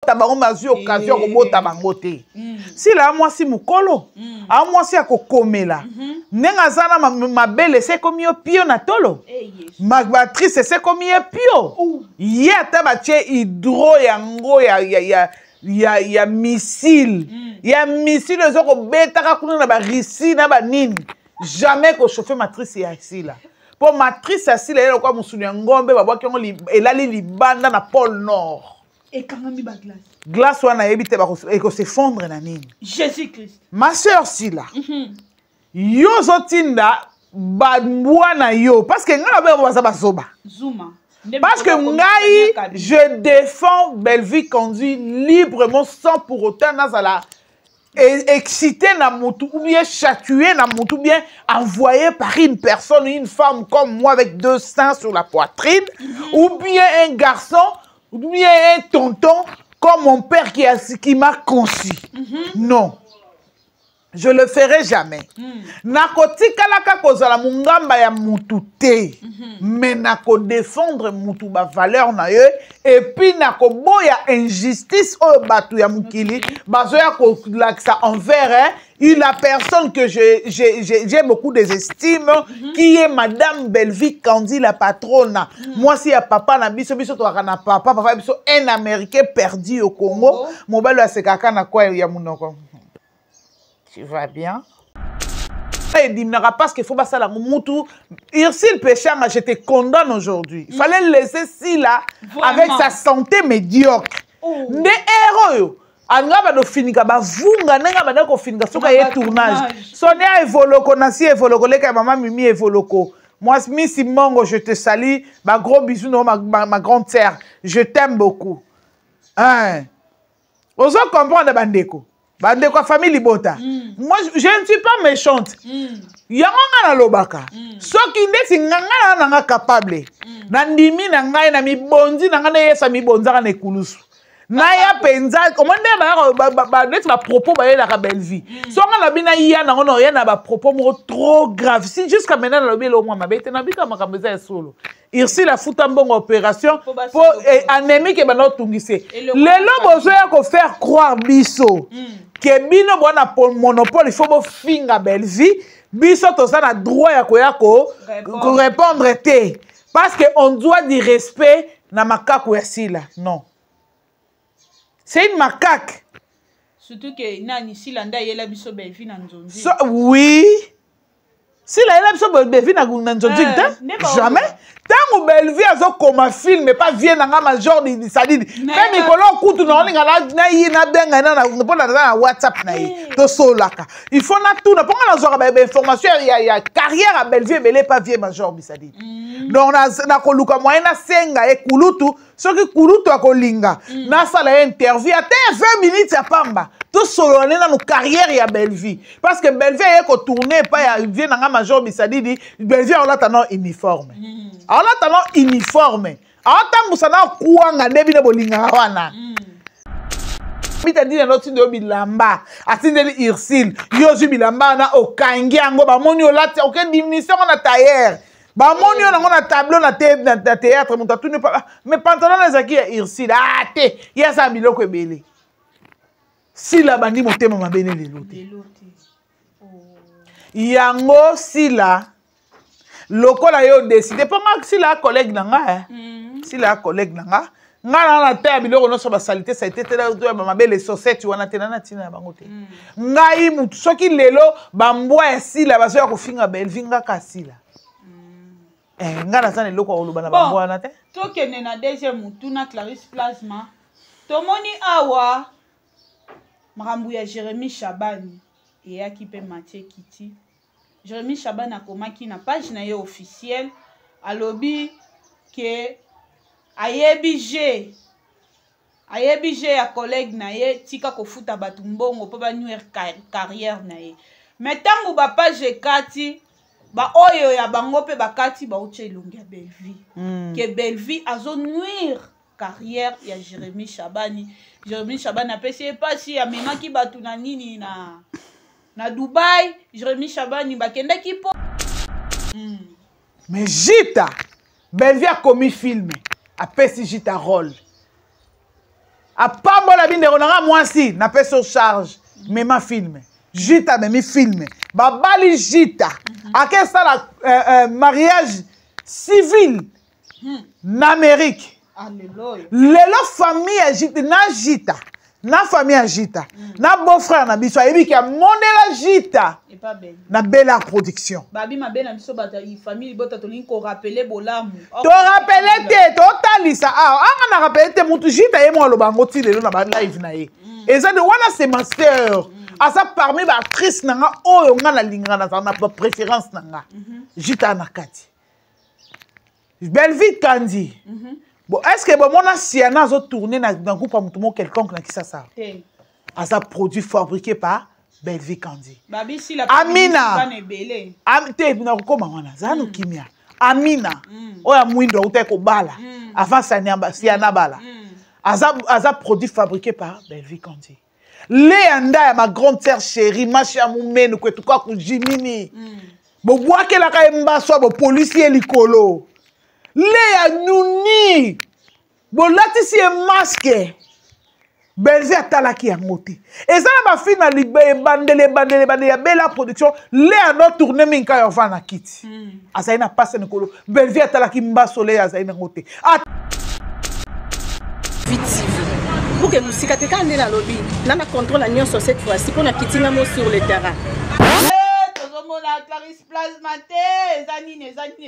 bota bango mazu occasion ko bota bango te. Si la moi si mukolo, a moi si akokomela. Nenga zana ma belle c'est comme yo pio na tolo. Ma battrice c'est comme yo pio. Ya ta ba che hydro yango ya missile. Ya missile zo ko beta ka kuna na ba risi na ba nini. Jamais ko chauffer matrice ya ici là. Pour matrice assis là quoi musuni ngombe ba bwa elali libanda na pôle nord. Et quand même ba glace. Glace wana yebite ba ko s'effondre na nini. Jésus Christ. Ma sœur si là. Yo zotinda ba mwana yo parce que ngana ba baza bazoba. Zuma. Parce que ngai je défends Belleville conduit librement sans pour autant nazala excité na moutou ou bien chatué na moutou ou bien envoyé par une personne, une femme comme moi avec 2 seins sur la poitrine, ou bien un garçon, ou bien un tonton comme mon père qui m'a conçu. Non. Je le ferai jamais. Nakoti kalaka kozala mungamba ya mutu te. Mais nako défendre mutu ba valeur na ye et puis nako boya injustice o batu ya mukili bazoya ko laksa envers la personne que j'ai beaucoup d'estime qui est madame Belleville Kandi la patronne. Moi si ya papa na biso to na papa biso un américain perdu au Congo, mobile se kaka na kwa ya munoko. Tu vas bien? Il dit parce qu'il faut pas ça la moutou. S'il péché, je te condamne aujourd'hui. Il fallait le laisser si là avec sa santé médiocre. Des héros. Anga ba finika ba vunga nenga ba ko finika soka ye tournage. Sonia Evoloko nasi Evoloko leka maman Mimi Evoloko. Moi Miss Mongo je te salue. Ma gros bisous non ma grande sœur. Je t'aime beaucoup. Hein. Oso comprendre bandeko. Bande kwa famille libota. Moi je ne suis pas méchante. Yango na lobaka. Soki ndeti nganga na capable. Na ndimi na ngai na mibondi na ngana yesa mibonza na ekulusu. Na ya penza komande ba net ba propos ba la Belleville. Songa na bina ya na ngono ya na ba propos mo trop grave. Si jusqu'à maintenant na lobelo moi mabete na bika makameza solo. Irsi la futa mbongo opération pour anémie ke bana tungise. Lelo bozo ya ko faire croire biso. Que bino bona monopole il faut bo finga Belleville. Biso to ça na droit ya ko répondre te. Parce que on doit du respect na makako ya sila. Non. C'est une macaque. Surtout que nani si landa yela biso Belleville na nzonzi. Oui. Si la yela biso Belleville na nzonzi jamais. Tant Belleville azo comme film mais pas vieux nanga major di sadidi. Même ikolo kutu na olinga na yi na benga na pona na WhatsApp na yi. To solaka. Il faut na tout na ponga na zo ba information ya carrière à Belleville mais pas vieux major di sadidi. Donc na koluka moyen na senga e kulutu soki kulutu akolinga na sala interview ate 20 minutes ya pamba. Tout solone na no carrière ya Belleville parce que Belleville est ko tourner pas ya vieux nanga major bisadidi Belleville on a non uniforme. On a talent uniforme. On a musana kuanga debi na bolinga wana. Bita dina noti ndo bilamba. Atindeli Irsil. Yozu bilamba na okangi ango ba moni olati aucune diminution na tailleur. Ba moni na tableau na théâtre mon tatu ne pas mais pantalon na zaki ya Irsil. Ah te, ya sa biloko ebele. Si la bandi motema mabene lelote. Yango si la lokola yo décidé pas moi si la collègue nanga si la collègue nanga ngana na ta biloko no so ba salité ça a été tela ma belle société wana tena na tina bango te ngai mutu soki lelo ba mbwa ya sila ba so ya ko finga Belleville ngaka sila ngana sana loko oloba na ba mbwa na te to kene na deuxième mutu na Clarisse Plasma to moni awa makambu ya Jérémy Chabani et ya kipe Mathieu Kiti. Jérémy Chabani a komaki na page na ye officielle alobi ke ayebije ya collègue na ye tika kofuta batu mbongo po ba nuire carrière na ye mais tangu ba page kati ba oyo ya bango pe bakati ba uche ilungi ya Belleville ke Belleville azo nuire carrière ya Jérémy Chabani. Jérémy Chabani apesi pas si ya memaki batu na nini na Dubaï, Jérémy Chabani bakendaki po. Mais Jita, Belleville a commis film. A pesi Jita rôle. apambola bindeko nanga mwasi na pe sur charge mais ma film Jita memi film babali Jita akesala mariage civil na Amérique lelo famille agite na Jita na famille agita na beau-frère na biso ayebi ki amonela Jita na Bella Production babi mabena biso bata famille bota tolingi ko rappeler bolamu to rappeler te to talisa anga na rappeler te mutu Jita ye mo aloba ngoti lelo na ba live na ye eza de wana c'est ma sœur asa parmi ba actrice nanga oyo nga na linga na na préférence nanga Jita na kati Belvite Kandi bon, est-ce que bon, mon Siana a tourné dans un groupe à Moutoumou quelconque qui ça ça? As un produit fabriqué par Belvite Kandi. Amina. Amina. Oya Mwindo ou teko bala. Avant Siana bala. As un produit fabriqué par Belvite Kandi. Léanda ma grande sœur chérie, ma chère Moumène, que tu crois que Jimini. Bon, bois que la kaimba soit bon policier likolo. Léa Nouni bolati si masque Belvite atalaki yangote et ça ma fille na libé bandele ya Bella Production Léa no tourner minka yo fa na kiti asaina passe nikolo Belvite atalaki mbasole asaina ngote pour que musika te kande na lobby na contrôle la nyonso cette fois-ci qu'on a kitinga mo sur le terrain tozomona Clarisse Plasma te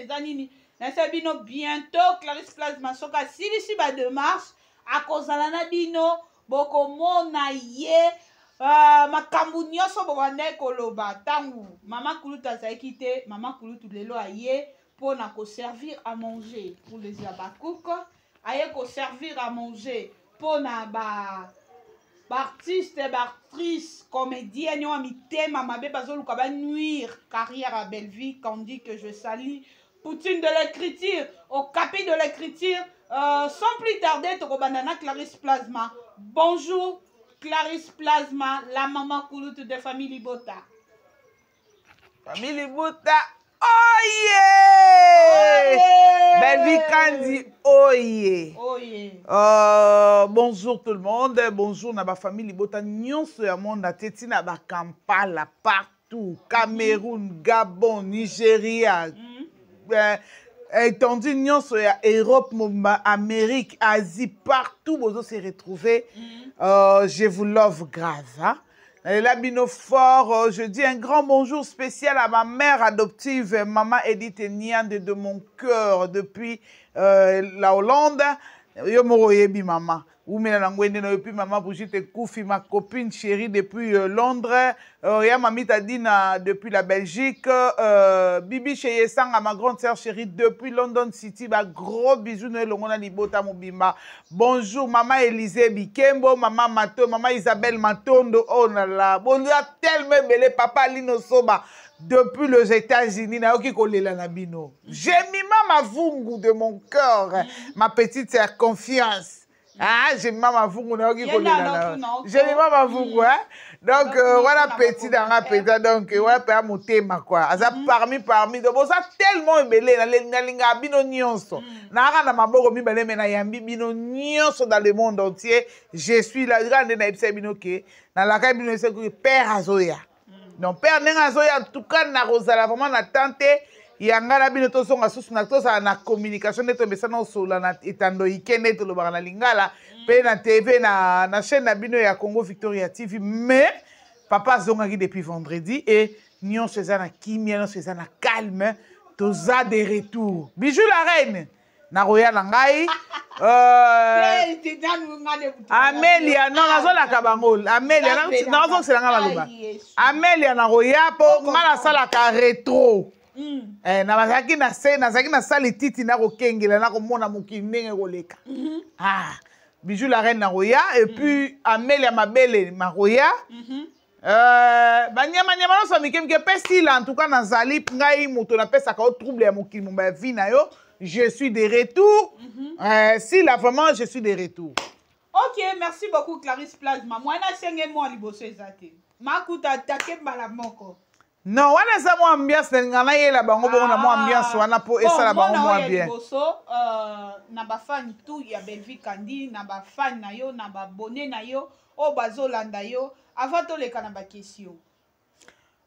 zanini Nasa bino bientôt Clarisse Plasma soka silisi ba démarche akozala na bino boko mona ye makambu nyonso bobande koloba tangu mama Kulutu azaki te mama Kulutu lelo aye pona ko servir à manger pour les abakouk aye ko servir à manger pona ba artiste actrice comédienne yo mitema mabe bazoluka ba nuire carrière à Belvite Kandi que je salue Poutine de l'écriture, au capi de l'écriture, sans plus tarder, Tokobandana Clarisse Plasma. Bonjour, Clarisse Plasma, la maman Kulutu de famille Libota. Famille Libota, oh yeah! Belvite Kandi, oh yeah! Oh yeah! Bonjour tout le monde, bonjour na ba famille Libota, nyonso ya monde na teti na ba Kampala, partout, Cameroun, Gabon, Nigeria. Étendu nyonso ya Europe, Amérique, Asie, partout vous se retrouver. Je vous love grave. Hein? La bino fort, je dis un grand bonjour spécial à ma mère adoptive, maman Edith Niande de mon cœur depuis la Hollande. Yo moro yebi maman. Ou mena nangwende na depuis maman Brigitte Koufi, ma copine chérie depuis Londres. Ya mami Tadina depuis la Belgique. Bibi Cheye Sanga, ma grande sœur chérie depuis London City. Ba gros bisous no longona libota mobimba. Bonjour maman Élisée Bikembo, maman Mato, maman Isabelle Matondo. Oh là là, bon a tellement belé papa Lino Soba. Depuis les États-Unis, j'ai mis ma vungu de mon cœur, ma petite confiance. Ah, j'ai mis ma vungu. J'ai mis ma vungu. Donc, voilà, petit dans la péta. Donc, voilà, pas mon thème, quoi. Ça parmi. Donc, ça tellement belé. Na bino nyonso. Na ma bogo mi belé, mais na yambi bino nyonso dans le monde entier. Je suis la grande naïpse bino ke. Na la kai bino c'est que père Azoya. Donc, père Nengazoya, en tout cas, na Rosala, vraiment, na tante, yanga na bino to songa susu na to sa na communication neto mesana osola na etando ikene to lobaka na lingala, pe na TV na chaîne na bino ya Congo Victoria TV, mais papa zongaki depuis vendredi et nyonso eza na kimia, nyonso eza na calme, toza de retour. Bijou la reine. Na roya na ngai Amélia non nazola kabangol Amélia nazo selanga baloba Amélia na roya po ngala sala ka retro na bazaki na scène nazaki na sali titi na kokengela na komona mokindenge koleka Bijou la reine na roya et puis Amélia mabele ma roya banyama no so mikemke pesila en tout cas nazali ngai moto na pesa ka trouble ya mokili mo ba vie na yo. Je suis de retour. Si là, vraiment, je suis de retour. Ok, merci beaucoup, Clarisse Plasma. Moi, je suis un liboso ezate. Makuta take balamoko. Non, wana eza mo ambiance ngana yela bango bongo na mo ambiance wana po esala bango mo bien. Na ba fan tout ya Belvi Kandi, na ba fan na yo, na ba abonné na yo, o bazolanda yo, avant to leka na ba question.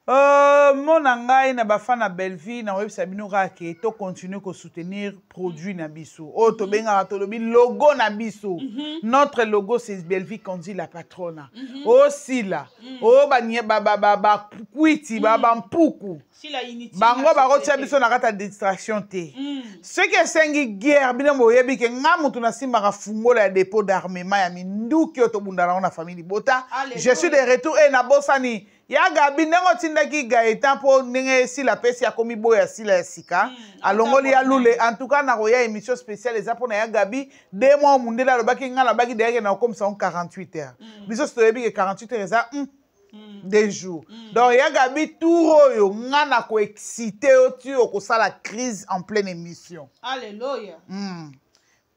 Mon ngai na ba fan na Belvi na website bino ke to continuer ko soutenir produit na biso. O to benga to lobi logo na biso. Notre logo c'est Belvi Kandi la patronne. Aussi là. O ba nye ba kwiti ba mpuku. Si la unité. Bango ba rotia biso na kata distraction te. Ce qui sengi guerre bino moyebi ke nga mutu na simba ka fungola ya dépôt d'armement ya minduki to bundala na famille Bota. Je suis de retour et na bosani. Ya Gabi nengo tindaki Gaëtan po nenge si la pesi ya komi boya si la sika alongoli ya lule en tout cas na roya émission spéciale eza pona ya Gabi 2 mois mundela lobaki nga na baki derrière na comme ça 48 heures biso stoyebi ke 48 heures eza 2 jours donc ya Gabi tout oyo nga na ko excité oti ko sala crise en pleine émission alléluia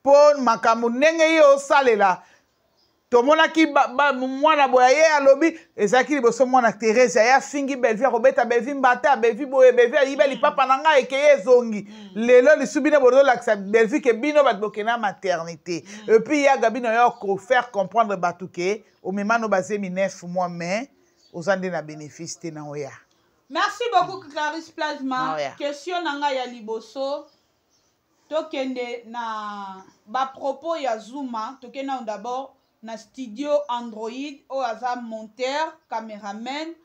po makambo nenge yo salela tomona ki mwana boya ye alobi ezaki liboso mwana Thérèse ya fingi Belvi robeta Belvi mbata Belvi boye Belvi ayibeli papa nanga ekeye zongi lelo lisubine bodo laksa Belvi ke bino bat bokena maternité et puis ya Gabino yo ko faire comprendre batuke au memano bazemi 9 mois mais ozande na bénéfice te na oya. Merci beaucoup Clarisse Plasma. Question nanga ya liboso tokende na ba propos ya Zuma tokena d'abord na studio Android o aza monteur caméraman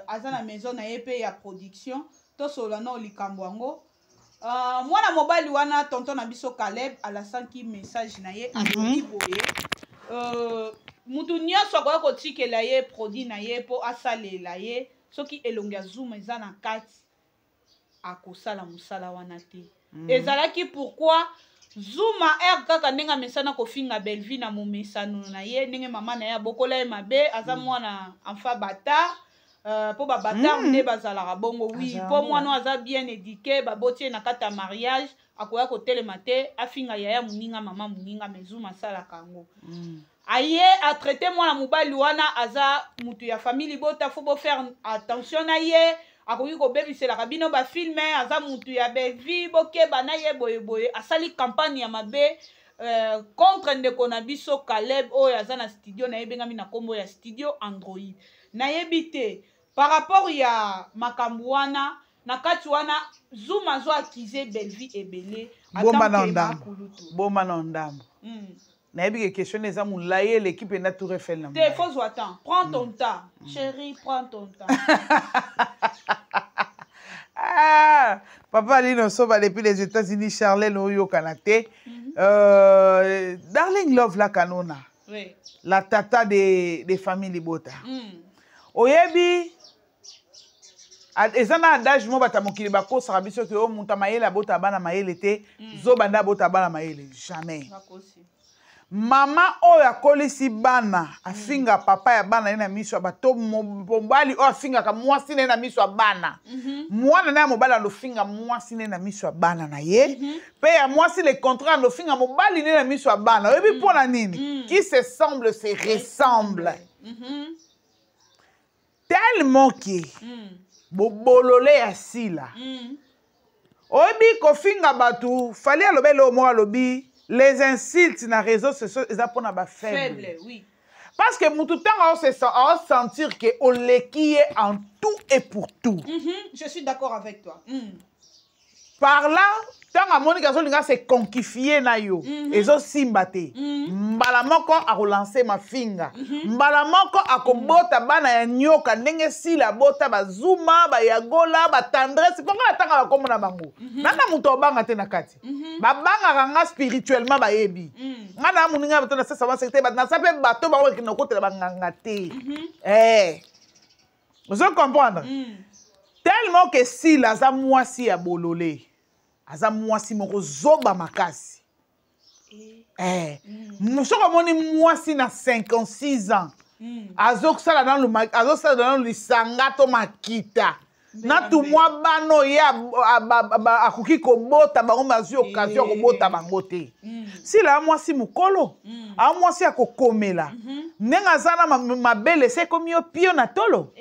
aza na maison na EP ya production to solana likambo yango mwana mobali wana tonton na biso Caleb alasanki message na ye alobi boye mutu nyonso akoya kotikela ye produit na ye po asalela ye soki elongi ya Zuma eza na kati akosala mosala wana te ezalaki pourquoi Zuma kaka ndenge mesana kofinga Belvi na momesano na ye ndenge mama na ye bokola ye mabe aza mwana enfant bata po ba bata nde bazalaka bongo oui po mwana aza bien éduqué babotie na kata mariage akoya kotelema te afinga yaya muninga mama muninga mais Zuma sala kango aye a traité mwana mobali wana aza mutu ya famille Bota faut bo faire attention na ye akoki kobebiselaka bino bafilme aza mutu ya Belvi bokeba na ye boyeboye asali campagne ya mabe contre ndeko na biso Caleb oyo aza na studio na ye bengami na kombo ya studio Android nayebi te par rapport ya makambo wana na kati wana Zuma zo akize Belvi ebele bomba na ndambo nayebi ke question eza mulaye l'équipe na Tour Eiffel na te faut attendre prends ton temps chérie prends ton temps. Papa Lino Soba depuis les États-Unis Charlène Oyo Kanate Darling Love la Kanona oui. La tata des familles Bota oyebi ezana adage mo bata mokili bakosaka biso ke o muta mayele abota bana mayele te zobanda bota bana mayele jamais mama oyo akolisi bana afinga papa ya bana na miso bato mobali oyo afingaka mwasi na miso ya bana mwana na mobali alofinga mwasi na miso ya bana na ye pe ya mwasi le contraire alofinga mobali na miso ya bana oyebi mpona nini qui se semble se ressemble tellement que bobolole ya sila oyebi kofinga bato fali alobe lo mo alobi les insultes na réseaux sociaux eza pona ba faible oui parce que mutu tanga on sentir que on leki en tout et pour tout je suis d'accord avec toi par là tanga monika zo linga se conquifier na yo ezo simba te mbala moko a relancer ma finga mbala moko akobota bana ya nyoka ndenge sila bota bazuma ba yagola ba tendresse ponga tanga bakomona bango nana mutu obanga te na kati babanga kanga spirituellement bayebi ngana muninga bato na sasa ba secteur ba na sape bato ba ko kinokotela banganga te vous comprendre tellement que sila za mwasi ya bololé aza mwasi moko zoba makasi soko moni mwasi na 56 ans azosala dans le lisanga to makita na tu mwa bano ya akoki kobota bango mazwi occasion kobota bango te sila mwasi mokolo mwasi akokomela Nenga zana ma belle c'est comme yo pio na tolo.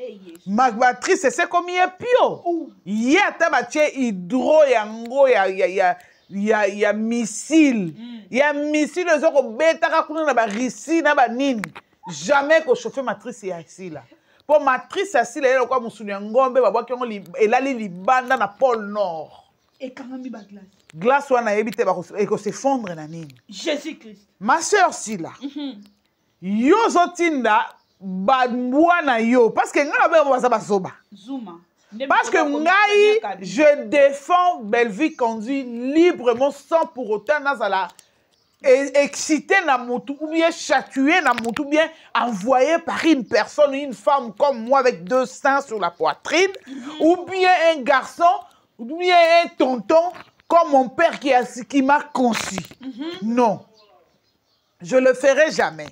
Ma matrice c'est comme yo pio. Ya tabache hydro yango ya missile. Ya missile zoko betaka kuna na ba risi na ba nini. Jamais ko chauffer matrice ya ici là. Pour matrice ya ici là yo kwa musuni ngombe babwa kyongo elali libanda na pôle nord. Et quand même ba glace. Glace wana yebite ba ko s'effondre na nini. Jésus-Christ. Ma sœur si là. Yo zotinda badwana yo parce que nga ba baza basoba. Zuma. Parce que ngai je défends Belleville conduit librement sans pour autant nazala excité na mutu ou bien chatué na mutu ou bien envoyé par une personne, une femme comme moi avec 2 seins sur la poitrine ou bien un garçon ou bien un tonton comme mon père qui m'a conçu. Non. Je le ferai jamais.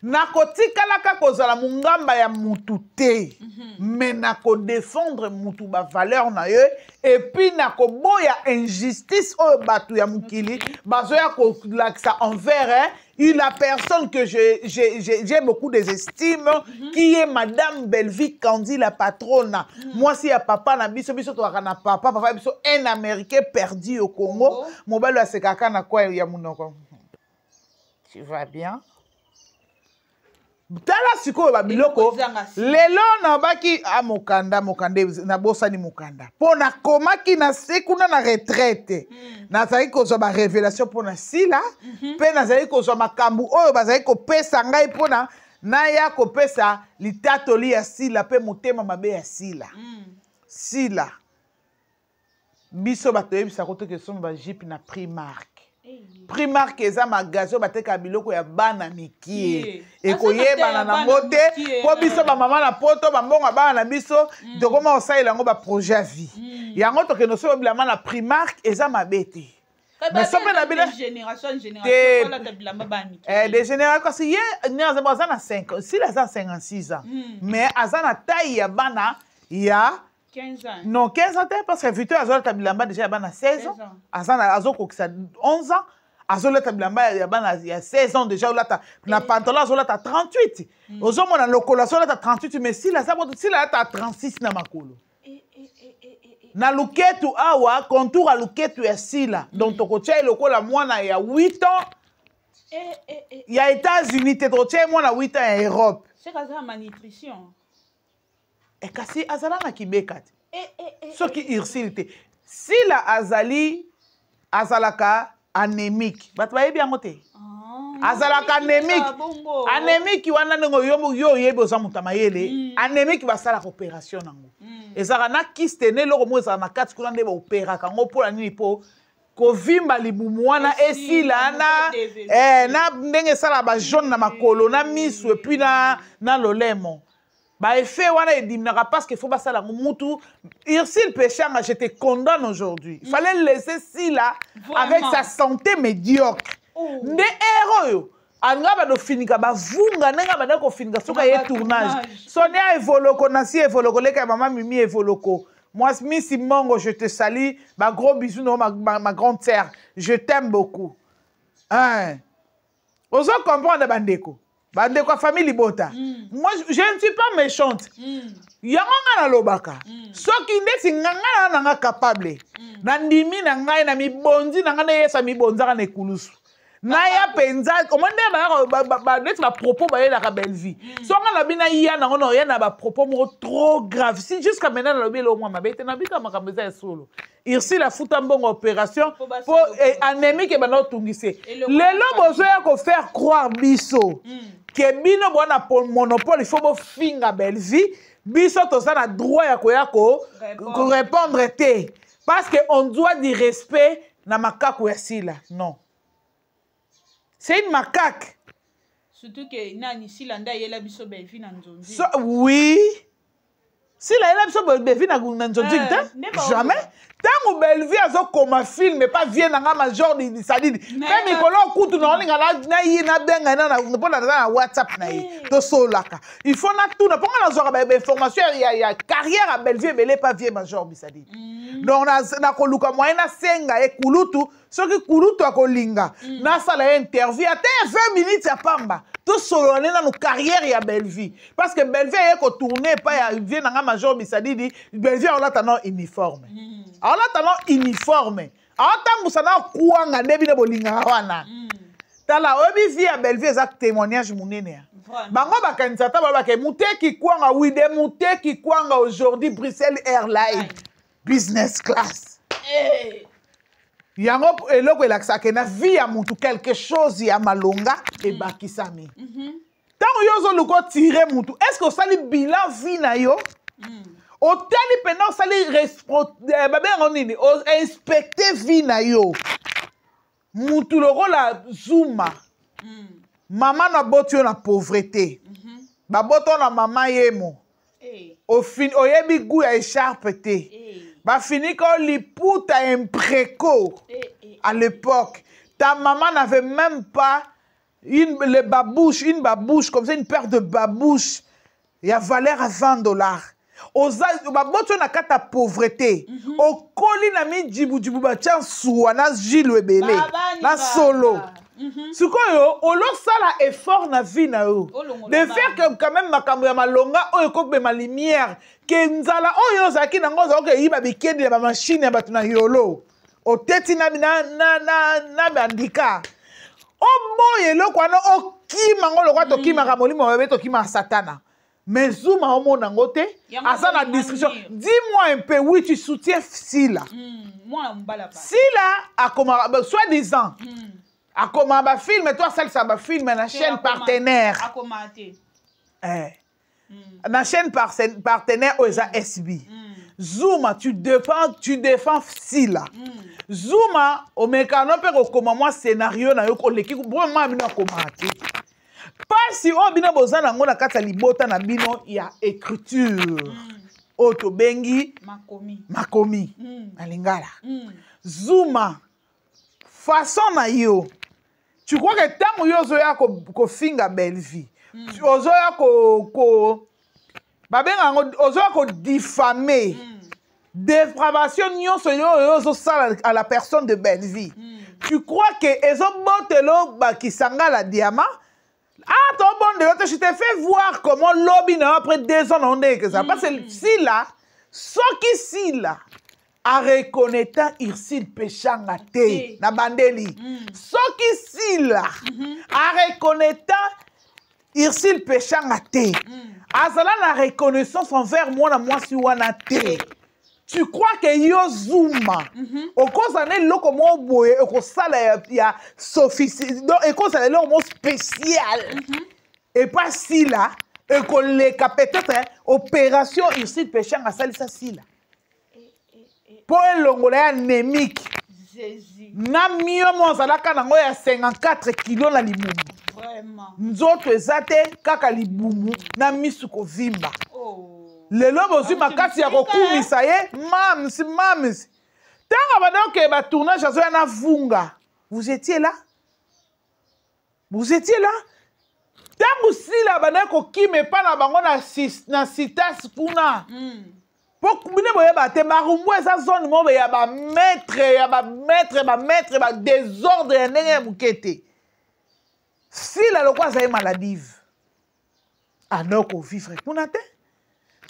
Nakoti kalaka kozala mungamba ya mutu te. Mais nako défendre mutu ba valeur na ye et puis nako boya injustice o batu ya mukili bazoya ko laksa envers la personne que j'ai beaucoup d'estime qui est madame Belleville Kandi la patronne. Moi si ya papa na biso to na papa biso un américain perdu au Congo, mobile a sekaka na kwa ya munoko. Tu vas bien? Tala sikoyo babiloko lelo na baki mokanda na bosani mokanda pona komaki na sekuna na retraite nazali kozwa ba révélation pona sila pe nazali kozwa makambu oyo bazali kopesa ngai pona naya kopesa litatoli ya sila pe motema mabe ya sila sila biso bato yebisa ko te ke somo ba jipi na Primark. Primark eza magasin bateka biloko ya bana mikie ekoyebana na mote po biso ba mama na poto ba mbonga bana na biso dokoma osaila ngo ba projet à vie yango to ke no so bilama na Primark eza mabete mais so pe na bila génération la tabilamba bani des générations parce ye nyaza bazana 5 si la za 56 ans mais azana taille ya bana ya 15 ans. Non, 15 ans, parce que Victor Azola Tabilamba déjà a 16 ans. Azoko qui a 11 ans. Azola Tabilamba il y a 16 ans déjà. Na pantalon Azola ta 38. Ozomo na lokola Azola ta 38 mais si la ta 36 na makolo. Na luketu awa contour à luketu ya sila. Donc to kocha lokola mwana ya 8 ans. Il y a États-Unis te kocha mwana 8 ans en Europe. C'est ça ma nutrition. Et kasi azala na kibeka te. Ce qui irsilte. Si la azali azalaka anémique, bato bayebi yango te. Azalaka anémique. Anémique wana ngo yo yebo za mutamayele. Anémique basala opération nango. Ezaka na kiste ne loko mo ezaka na kati kuna nde ba opéra kango pola nini po kovimba libumu wana esila na ndenge sala ba jaune na makolo na misu et puis na lolemo. Bah, effet, parce qu'il faut pas ça la moutou. Irsil Péchanga, je te condamne aujourd'hui. Il fallait le laisser si là, avec sa santé médiocre. Des héros. Anga ba finika ba vunga nenga ba ko finika soka ye tournage. Sonia Evoloko nasi Evoloko leka maman Mimi Evoloko. Moi Miss Mongo, je te salue. Ma gros bisou non ma grande sœur. Je t'aime beaucoup. Hein. Oso comprendre bandeko. Bande kwa famille bota. Moi je ne suis pas méchante. Yanga na lobaka. Soki ndesi nganga na capable. Na ndimi na ngai na mibonzi na ngana yesa mibonza na ekulusu. Na ya penza komande ba net ba propos ba yela ka Belleville. Songa na bina ya na ngono ya na ba propos mo trop grave. Si jusqu'à maintenant na lobelo moi mabete na bika makameza ya solo. Irsi la futa mbongo opération pour anémique ba no tungise. Lelo bozo ya ko faire croire biso. Que bino bona monopole il faut bo finga Belleville biso to ça na droit ya ko répondre te parce que on doit du respect na makako ya sila non c'est une macaque surtout que nani sila nda yela biso Belleville na nzonzi oui sila yela biso Belleville na nzonzi jamais tango Belleville azo comme film mais pas vient na major di sadidi même ikolo kutu na olinga na yi na benga na pona na WhatsApp na yi to solaka il faut na tout na ponga na zora ba information ya carrière à Belleville belé pas vient major bisadidi donc na koluka moyen na senga e kulutu soki kulutu akolinga na sala interview ate 20 minutes ya pamba tout solonné dans nos carrières ya Belleville parce que Belleville est ko tourner pas ya vient nga major bisadi dit Belleville on a tano uniforme on a tano uniforme on tambusa na kuanga debi de bolinga wana tala obi vie ya Belleville exact témoignage munene bango bakanisa ta ba ke muteki kuanga oui de muteki kuanga aujourd'hui Bruxelles Airlines business class yango eloko elakisaka na vie ya mutu quelque chose ya malonga ebakisami ntango yo ozoluka tire mutu est ce que osali bilan vie na yo otali mpena osali babengo nini inspecte vie na yo mutu lokola Zuma mama na boti yo na pauvreté baboto na mama yemo oyebi goût ya écharpe te bafini ko liputa impréco à l'époque. Ta maman n'avait même pas une babouche, comme ça, une paire de babouches. Il y a valeur à $20. Oza, baboto na kata pauvreté. O koli na mi jibu ba tian suwa na Gilles Ebele na solo. Sikoyo olo sala effort na vie na yo. De faire que quand même makambo ya malonga oyo kokbe ma lumière ke nzala oyo zaki na ngoza oke yiba bikedi ba machine ya batu na yolo. O teti na bandika. O moye lo kwa no okima ngolo kwa tokima ka molimo bebe tokima satana. Mais Zuma homo nangote asa na description. Dis-moi un peu oui tu soutiens Sila. Sila a comme soi-disant a comme un film et toi celle ça va film na chaîne partenaire. Na chaîne partenaire OSA SB. Zuma tu défends Sila. Zuma au mécano pe ko comme moi scénario na yo ko leki bon moi bino commenter. Pas si on bino bozana ngona kata libota na bino ya écriture. Oto bengi makomi alingala. Zuma façon na yo. Tu crois que tant yo zoya ko finga Belleville. Ozoya ko babenga ozoya ko diffamer. Dépravation nyonso yo sala à la personne de Belleville. Tu crois que ezo botelo bakisanga la diamant? Ah, ton bon de je t'ai fait voir comment lobby n'a après 2 ans on est que ça. Parce que si là, ce qui si là, a reconnaître Ursule Péchanga te, na bandeli. Ce qui si là, a reconnaître Ursule Péchanga te. Azala na reconnaissance envers moi na moi si wana te. Tu crois que yo Zuma au cause ane loko mo boye au cause ça ya sophistiqué donc et cause ça loko mo spécial et pas si là et que les peut-être opération ici péchant à ça si là pour un longola anémique na mio mo zalaka nango ya 54 kilos na libumu vraiment nzoto ezate kaka libumu na misuko vimba lelo bozu makati ya kokumisa ye mamsi tanga badonke ba tournage azo na vunga vous étiez là tangu sila bana ko kime pa na bango na citas kuna po bine boye ba te marumbu eza zone mo ya ba maître ba désordre ya ndenge mukete sila lokwa za maladive anoko vivre kuna te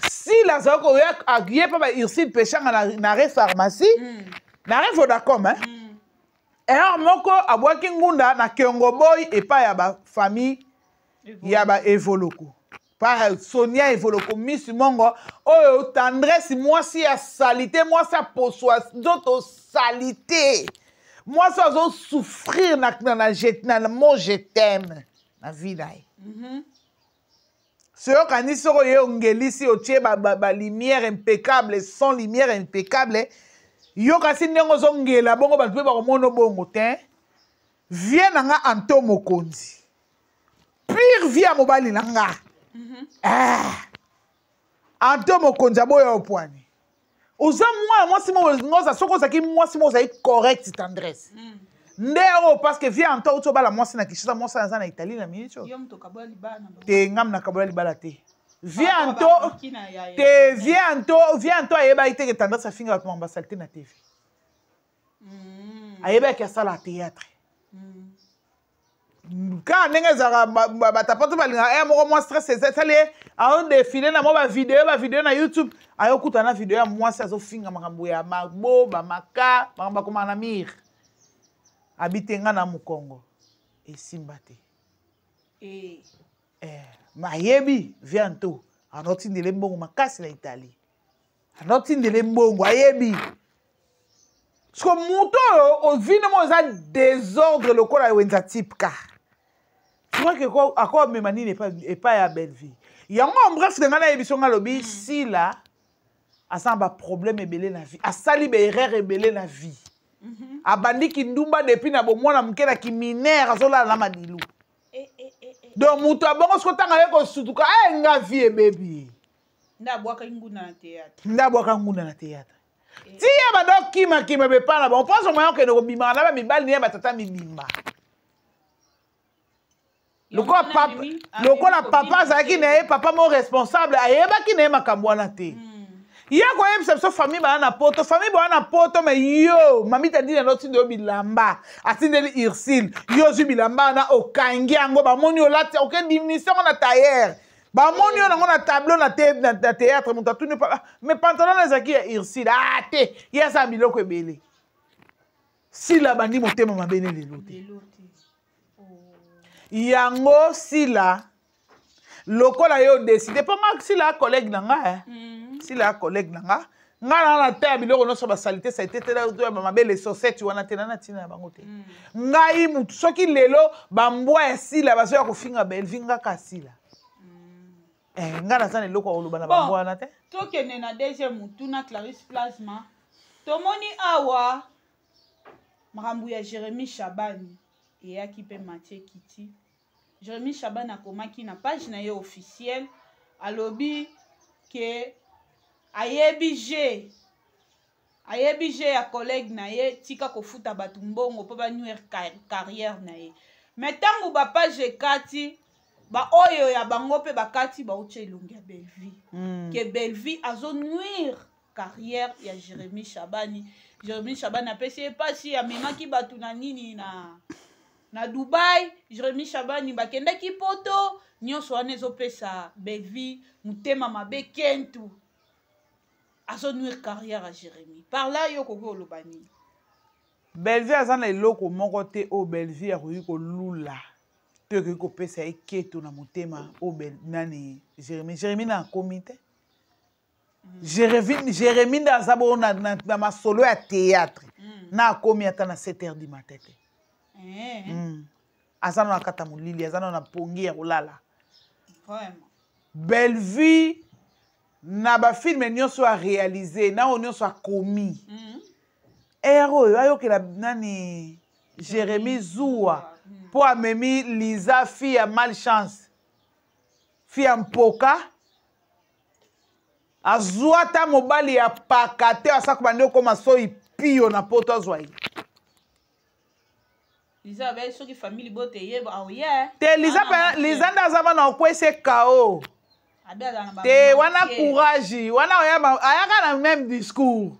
si la zoko ya aguye pa ba Ursule Péchanga na pharmacie na Vodacom alors moko abwaki ngunda na Kiongo Boy et pas ya ba famille ya ba Evoloko par Sonia Evoloko Miss Mongo oyo tendresse moi si ya salité moi ça posoa d'autres salité moi ça zo souffrir na moi je t'aime na vie là ce qu'on sur ngeli au tie ba lumière impeccable son lumière impeccable yo kasi ndenge zongela bongo ba twe ba komono bongo te vient nga Anto Mokonzi pire via mobali nanga Anto Mokonzi aboya opwani oza moi si ngoza soko za ki moi si mo za correct tendresse ndero parce que vient Anto to bala moi na kishisa moi na na Italie na minicho yo mto kabola libana te ngam na kabola libala te vient Anto ayeba ite que tendresse a finga kwa ambassade na TV ayeba que ça la théâtre quand ndenge za batapato balinga moko moi stress c'est ça les a défilé na mo ba vidéo na YouTube ayo kuta na vidéo ya moi ça zo finga makambo ya mabo ba maka makambo koma na mir abitenga na mukongo esimba te mayebi vianto anotindele mbongo makasi na Italie anotindele mbongo ayebi parce que muto au vino mo za désordre le kola wenza type ka tu vois que quoi encore même mani n'est pas à belle vie yango bref de ngana émission ngalobi si là asamba problème ebelé na vie asali be erreur ebelé na vie abandi ki ndumba depuis na bomona mukela ki minère azola na madilu donc muto abongo skotanga yeko sutuka nga vie baby ndabwaka nguna na théâtre ti ya bado kima bepana bon pense au moyen que no bimana na ba mibali ni batata mibimba lokola papa zaki na papa mo responsable ayeba ki na makambo wana te ya ko yebisa so famille ba na poto mais yo mami tandi na loti do bilamba atindeli Ursule yo zu bilamba na okangi yango ba moni olati aucune diminution na tailleur ba moni yo na tableau na théâtre muta tuni pa mais pantalon na zaki ya Ursule te ya sa biloko ebele si la bandi motema mabene lelo te yango si la lokola yo décidé pas moi si la collègue nanga si la collègue nanga ngana na te biloko no so ba salité ça a été tela to ba belle société wana tena na tina bango te ngai mutu soki lelo ba mbwa ya sila ba so ya kofinga belvinga ka sila ngana sana loko oloba na ba mbwa na te to kene na deuxième mutu na Clarisse Plasma tomoni awa makambo ya Jérémy Chabani et yaki pe Mathieu Kiti Jérémy Chabani akomaki na page na ye officielle alobi ke ayebi ya collègue na ye tika kofuta batu mbongo po banuire carrière na ye mais tango ba page ekati ba oyo ya bango pe bakati ba uche elongi ya Bellevie ke Bellevie azo nuire carrière ya Jérémy Chabani apesi epasi amemaki batu na nini na Dubai Jérémy Chabani bakendaki poto nyonso wana ezopesa Bellevie mutema mabe kentu azo nuire carrière à Jérémy par là yo koko lobani Bellevie azana eloko moko te o Bellevie akoki kolula te ko pesa eketo na mutema o nani Jérémy na comité Jérémy ndaza bo na masolo ya théâtre na komi ata na 7h du matin te azana na kata molili azana na pongi ya kolala vraiment Bellevie na ba film nyonso a réalisé na nyonso a commis héros ayokela nani Jérémy Zoua po amemi Lisa fille ya malchance fille ya mpoka azuata mobali ya pakate asako bande okoma soi pio na poto azwai Lisa be soki famille bote yeba aoye te Lisa ndaza bana okwese kao te wana courage wana ayaka na même discours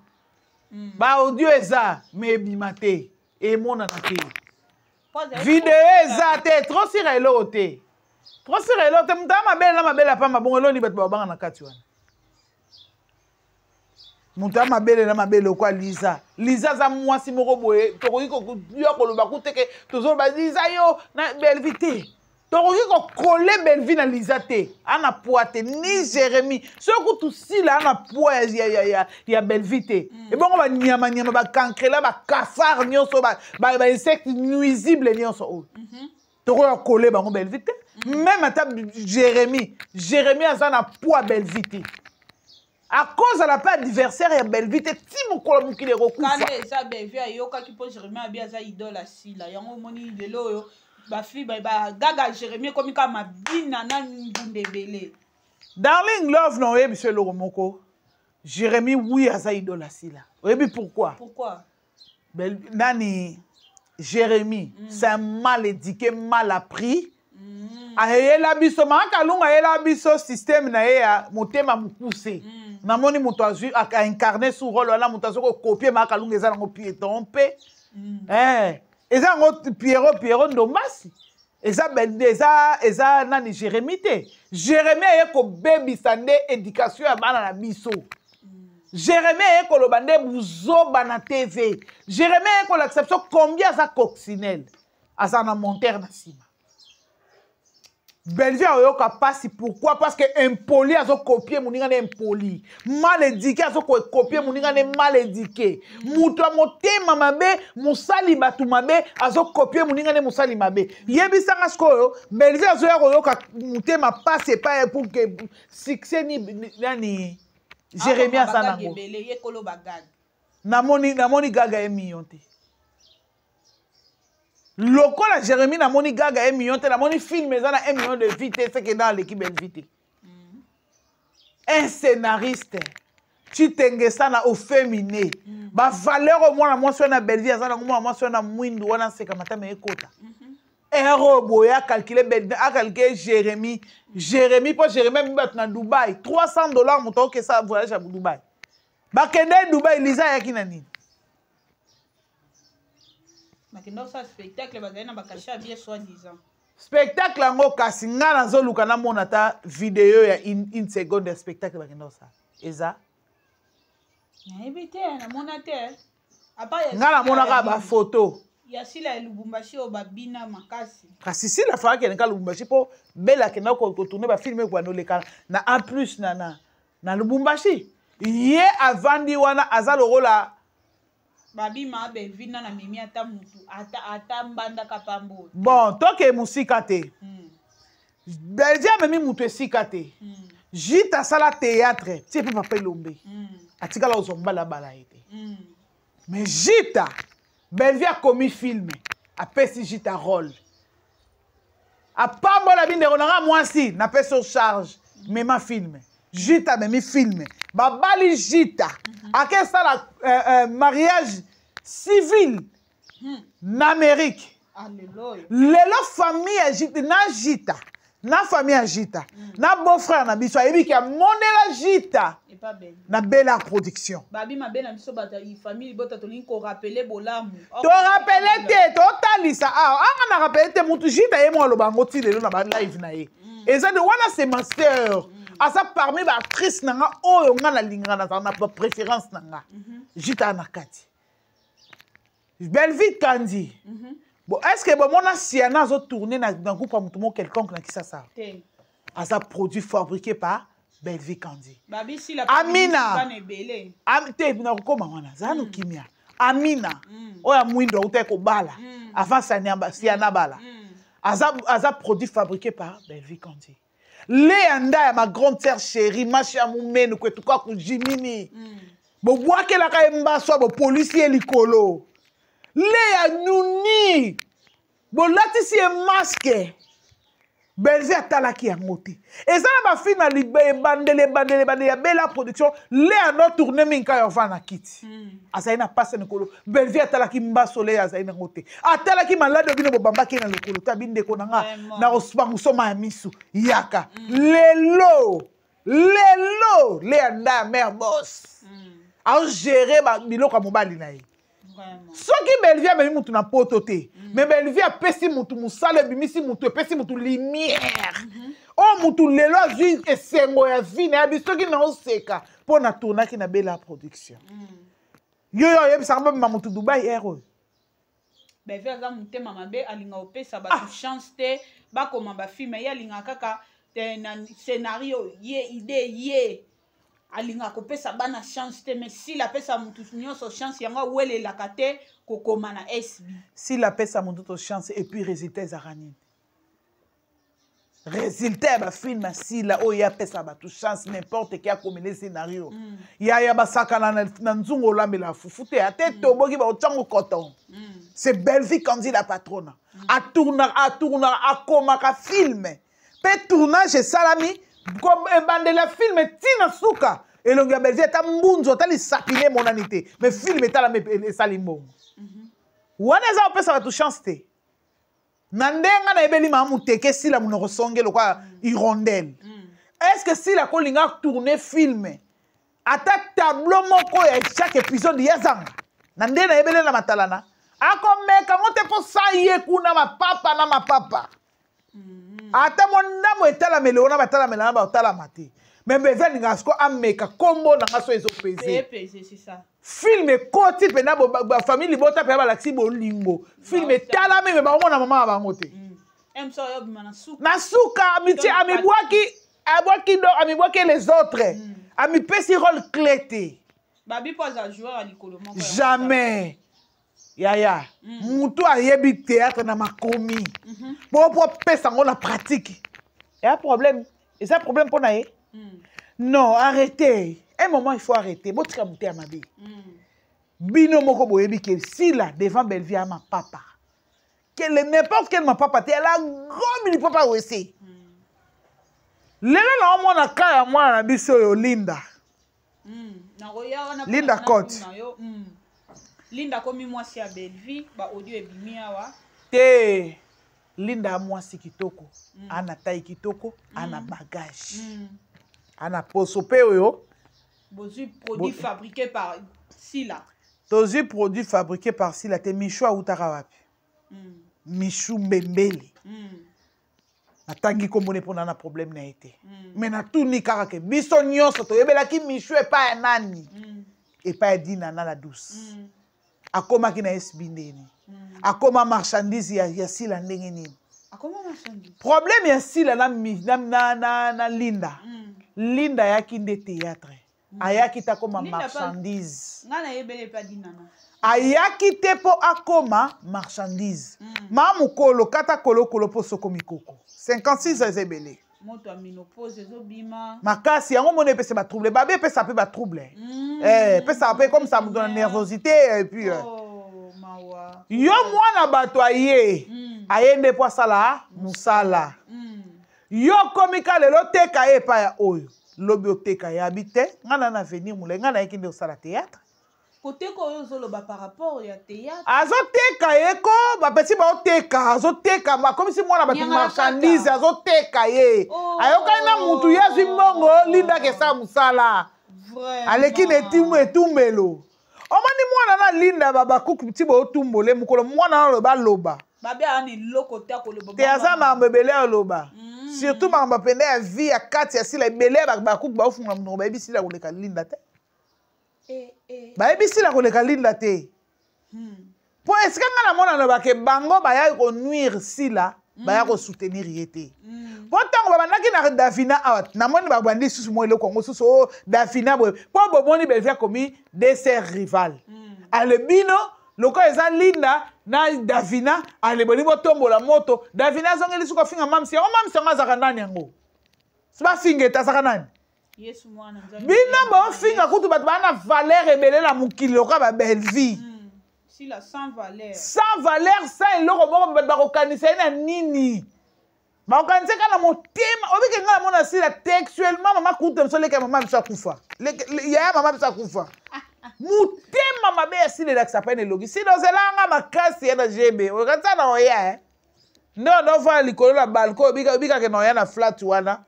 ba audio eza mais bima te emona na te video eza te trop sirelo te mutama mabele pa mabongo loni bato babanga na kati wana mutama mabele na mabele kwa Lisa za mwasi moko boye tokoki ko koloba kuteke tozoloba Lisa yo na Bellevie te tokoki ko coller Bellevie na Lisa te ana poate ni Jérémy soko tusila ana poa ya Bellevie te et bongo ba nyama ba kankela ba cafard nyonso ba insecte nuisible nyonso o tokoki coller bango Bellevie te même ata Jérémy azana poa Bellevie te à cause de la paix adversaire ya Bellevie te ti mokolo mokili ekokufa kande eza Bellevie ayokaki mpo Jérémy abi aza idole asila yango omoni lelo oyo bafille gaga Jérémy komi ka mabina na ngunda ebele darling love na oyebi so eloko moko Jérémy oui aza idole asila oyebi pourquoi nani Jérémy c'est un mal éduqué mal appris ayela biso makalunga ayela biso système na ye ya motema mokuse namoni moto azwi incarné sur rôle wana moto azwi kokopier makalunga eza nango piéton mpe eza yango Pierrot Ndombasi eza nani Jérémie te. Jérémie aye ko bebisa nde éducation ya bana na biso. Jérémie aye ko lobande buzoba na TV. Jérémie aye ko l'acception combien aza coccinelle. Aza na monteur na sima. Bellevue ayoka pasi pourquoi? Parce que impoli azo copier moninga ne impoli. Mal éduqué azo copier moninga ne mal éduqué. Muto motema mabe musali batu mabe azo copier moninga ne musali mabe. Yebisa ngasko Bellevue azo yoka mutema passe pas pour que succès ni nani Jérémie asanango. Namoni gaga 1 million te. Lokola Jérémie na moni gaga 1 million te na moni film eza na 1 million de vues te c'est que dans l'équipe Bellevue. Un scénariste Chitengesa na au féminin ba valeur au moins moi sur na Bellevue eza na moi sur na mwindu wana seka matama ekota. Ero boya calculer Jérémie pour Jérémie mbatu na Dubaï $300 moto que ça voyage à Dubaï. Ba kende Dubaï Lisa yaki na nini? Spectacle ngo kasi nga nazoluka na mona ta vidéo ya une seconde de spectacle bakenda ça. Eza na ebite na mona te. Nga na mona ka ba photo. Ya sila Lubumbashi o babina makasi. Kasi sila fa ke nka Lubumbashi po bela ke na ko tourner ba filmer kwa no leka na en plus na Lubumbashi. Ye avandi wana azalo rola Babi ma Bellevue na mimi ata mutu ata mbanda kapambo. Bon, toke musika te. Bellevue memi mutu esika te. Jita sala théâtre, ti pe papa Lombe. Atika la ozombala bala ete. Mais Jita Bellevue a commis film, a pesi Jita rôle. A pambola bindero nanga mwasi na peso charge, mema film. Jita memi film. Babali Jita. À quel ça la mariage civil en Amérique? Alléluia. La famille agita na Jita. Na famille agita. Na beau-frère na biso ebi ki a monela Jita. Et pas belle. Na belle production. Babi ma belle na biso bata famille bota toni ko rappeler bolamu. To rappeler te to talisa na rappeler te mutu Jita ye mo lobango ti lelo na ba live na ye. Eza de wana c'est ma sœur. Asa parmi ba actrice nanga oyo nga na linga na na préférence nanga. Jita na kati. Bellevue Kandi. Bon, est-ce que bon mona siana zo tourner dans groupe amutumo quelconque na kisasa? Te. Asa produit fabriqué par Bellevue Kandi. Babi si la Amina. Nebele. Te na koma wana zanu kimia. Amina. Oya mwindo uteko bala. Avant siana bala. Asa produit fabriqué par Bellevue Kandi. Léanda ya ma grande sœur chérie, ma chère moumene kwetuka ku Jimini. Bo boake la ka mbaso bo policier likolo. Léa Nouni. Bo latisi e masque. Bellevue atalaki yango te. Eza na ba film na bandele ya bela production. Léa no tourner minka yo va na kiti. Azayi na passe nikolo. Bellevue atalaki mbaso Léa azayi na ngote. Atalaki malade bino bo bambaki na lokolo ta binde ko nanga na ospangu soma ya misu yaka. Lelo Léa nda mère boss. A gérer ba biloko mobali na ye. Soki Bellevue a memi mutu na poto te. Mais Bellevue a pesi mutu musale bimisi mutu pesi mutu lumière. Oh mutu lelo azui esengo ya vine ya bisoki na oseka po na tournaki na bela production. Yo yebisaka ba mutu Dubai ero. Bellevue aza mutema mabe alinga opesa ba chance te ba koma ba film ya linga kaka na scénario ye idée ye. Alinga kopesa bana chance te mais si la pesa mutu nyonso chance yanga wele la kate kokoma na SB. Si la pesa mutu to chance et puis résultat zaranine. Résultat ba film si la o ya pesa ba to chance n'importe qui a comme les scénarios. Ya ba saka na nzungo lambela fufute ate toboki ba otango coton. C'est Bellevue Kandi la patronne. A tourner a koma ka film. Pe tournage salami comme ebande la film tina suka elongi ya Bellevue ta mbunzo ta li sapine monanité mais film eta la me salimbo wana za opesa ba chance te na ndenga na ebeli ma muteke sila munoko songe lokwa hirondelle est-ce que si la kolinga tourner film ata tableau moko ya chaque épisode yazanga na ndena ebele na matalana akomeka ngote po sa ye kuna ma papa ata monamo etalamele wana batalamela ba otalama te mais belvi alinga siko ameka kombo nanga so ezopese film ekoti mpena bafamille libota mpe balakisi bolingo film etalami me baomona mama na bango te na suka amibwaki les autres amipesi rôle clé te jamais yaya mutu ayebi théâtre na makomi po pesa ngo na pratique ya problème eza problème mpo na ye non arrêtez un moment il faut arrêter botika mutu ya mabe bino moko boyebi ke sila devant Belleville ya mapapa que n'importe quel mapapa te ala grand mini papa wese lelo na omona ka ya mwana na biso oyo Linda Linda Cote Linda komi mwasi ya Belleville ba audio ebimi awa te Linda mwasi kitoko ana taille kitoko ana bagage ana poso pe oyo bozu produit fabriqué par Sila tozu produit fabriqué par Sila te Michou autaka wapi Michou Mbembele natangi kombone mpona na problème na ete mais natuni kaka ke biso nyonso toyebelaki Michou epai ya nani epai ya Dina na la douce akomaki na SB ndeni akoma marchandise ya Sila ndenge nini problème ya Sila na Linda Linda ayaki nde théâtre ayaki te akoma marchandise ayaki te mpo akoma marchandise ma mokolo kata kolokolo mpo soko mikoko 56 eza ebele makasi yango mona epesa batrouble babe epesa mpe batrouble epesa mpe comme ça moto na nervosité et puis yo mwana bato aye nde mpo asala mosala yo komika lelo teka ye epai ya oyo lobi oteka yabi te ngana na avenir molai ngana yeki nde osala théâtre koteka oyo ozoloba par rapport ya théâtre azoteka ye ko bapesi baoteka azoteka bakomisi mwana bato marchandise azoteka ye ayokani na mutu ye azwi mbongo Linda kesala mosala aleki na etumbelo omani mwana na Linda babakuku ti baotumbole mokolo mwana na loba loba te aza makambo ebele oloba surtout makambo apende ya vie ya kati ya Sila ebele bakuku baofungola monoko bayebi Sila koleka Linda te bayebi Sila koleka Linda te mpo esika nga na mona lobake bango baya konuire Sila baya kosoutenir ye te mpo ntango babandaki na Davina awa namoni babandi susu mo eloko yango susu o Davina boye mpo bomoni Belleville akomi dessert rival alebino loko eza Linda na Davina aleboli botombola moto Davina azongeli suka finga mamsi yango mamsi yango azaka nani yango sibafinga ete azaka nani bina baofinga kutu bato bana valeur ebele na mokili loka ba Belleville sans valeur sans eloko moko bato bakokanisa ye na nini bakokanisa ka na motema obike nga na mona Sila textuellement mama kutu biso leka mama biso akufa yaya mama biso akufa motema mabe ya Sila elakisa pa ene elogi Sila ozelanga makasi ya na jebe okanisa na oya nde onovala likolo na balko obikake na oya na flat wana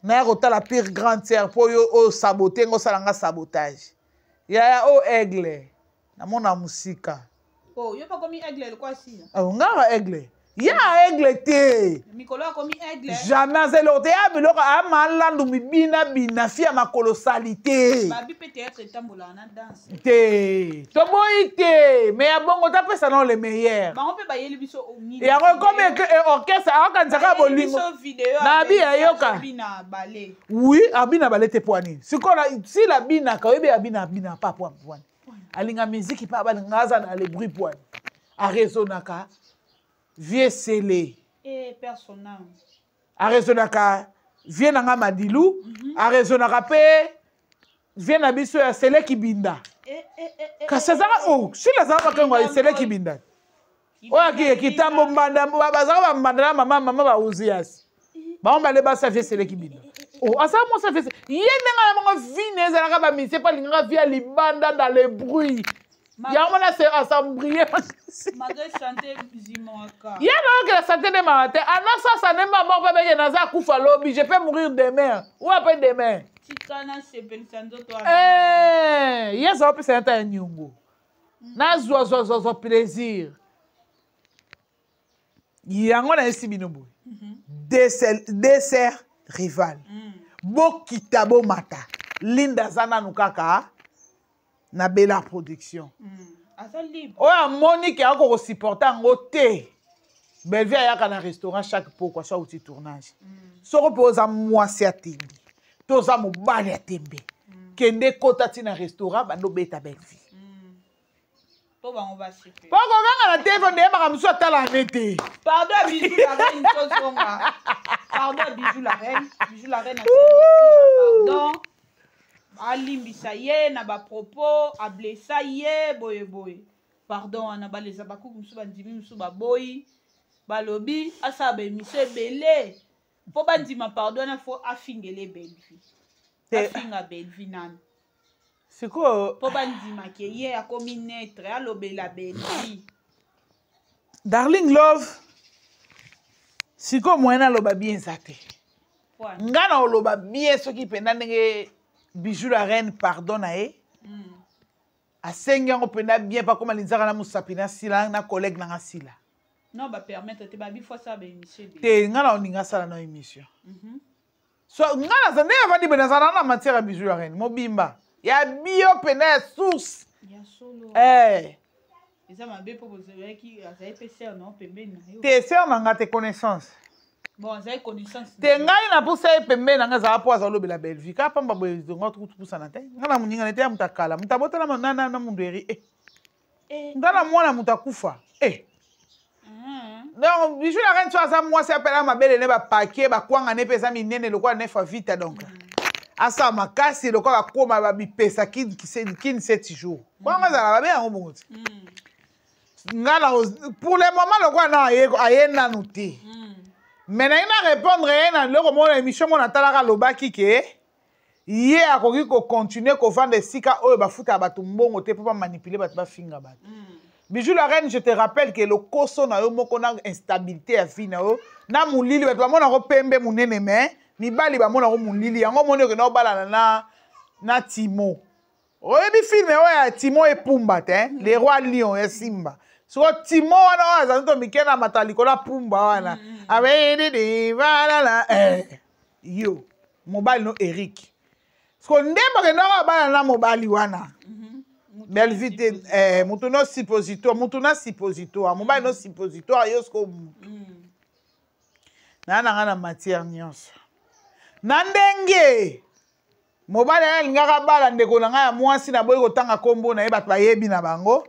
naya kotala pire grande sœur mpo oyo osabote ngo osalanga sabotage yaya o aigle namona mosika ngaka aigle ya aigle te jamais azelo te ya biloko amalandu mibina fi ya makolosali te te toboyi te mais ya bongo tapesa nao le meilleur yango ekomi orchestre akokanisaka bolingo na abi ayoka oui abina bale te po nini sikoyo Sila abinaka oyebi abina pa po wani alinga miziki pa balinga aza na le bruit po wani arezonaka vie sele arezonaka vie nanga Madilu arezonaka mpe vie na biso ya Sele Kibinda kasi azaka Sila azaka bakengo ya Sele Kibinda oyo kitambo mbanda bazaka bambanda na mama bauzi yasi bango bale basa vie Sele Kibinda asala mosa vie ye ndenga ya bango vie na ezalaka bamise mpo alingaka vie ya libanda dans le bruit yango na asambrie ye naokela sante nde maka te anasasa nde mama mpe beke naza akufa lobi je peux mourir demain ou après demain ye eza opesa yata ya nyongo nazwa plaisir yango na esi bino boye dessert rival. Bokita bo mata. Linda zana nukaka na Bella Production. Oya Monique a ko supporter ngote. Bellevue ayaka na restaurant chaque pourquoi ça outil tournage. Soko poza mwasi atembi. Toza mobali atembi. Kende kota tina restaurant bando beta Bellevue. Po ba on va chiper. Poko kanga na téléphone de maka muso atala nete. Pardon bisou la reine tozonga. Pardon bisou la reine. Bisou la reine pardon. Alimbisa ye na ba propos a blessa ye boye boye. Pardon ana baleza baku muso bandimi muso ba boy. Balobi asabe mise belé. Po bandima pardon na fo afingele Bellevue. Afinga Bellevue nan. C'est quoi? Po bandima ke ye akomi netre alobela Bellevue. Darling Love. Siko moyena loba bien zate. Ngana oloba bien soki penda ndenge Bijou la reine pardon na e. Asengi ngo penda bien pa koma linzaka na musapina sila na collègue na sila. Non ba permettre te ba bi fois ça ba émission. Te ngana oninga sala na émission. So ngana zande avandi benazana na matière ya Bijou la reine mobimba. Ya bio penda source. Ya solo. Eza mabe po bozela ki azaye pesa non pembeni na yo. Te sœur nanga te connaissance. Bon, azaye connaissance. Te ngai na pousa pembeni nanga za po azalo bela Bellevue. Ka pamba boye zonga tuku pousa na te. Ngana muninga nete ya mutakala. Mutabota na nana na mundu eri. Ngana mwana mutakufa. Donc Bijou la reine soit moi c'est appelé ma belle ne ba paquet ba kwanga ne pesa minene lokwa ne fa vite donc. Asa makasi lokwa ba koma ba bi pesa kin 7 jours. Kwanga za la ba bien ngo ngala pour le moment lokwa na ayena nuti. Maintenant il a répondre na loko mo émission mo natalaka lobaki ke ye akoki ko continuer ko vendre sika oyo ba futa bato mbongo te pour pas manipuler bato ba finga bato. Bijou la reine, je te rappelle que le koso na yo moko na instabilité ya vie na yo na mulili bato bamona ko pembe munene me mibali bamona ko mulili yango moni ke na obala na Timo. Oyebi film oya Timo et Pumba te, le roi lion et Simba. So Timo wana aza nto mikena mataliko la Pumba wana. Abe voilà yo mobile no Eric. So ndemba ke na bala na mobile wana. Bellevue mutu no suppositoire, mutu na suppositoire, mobile no suppositoire yosko mutu. Na ngana matière nyonso. Na ndenge mobile ya lingaka bala ndeko na ngai ya mwasi na boyi kotanga kombo na ye bato bayebi na bango.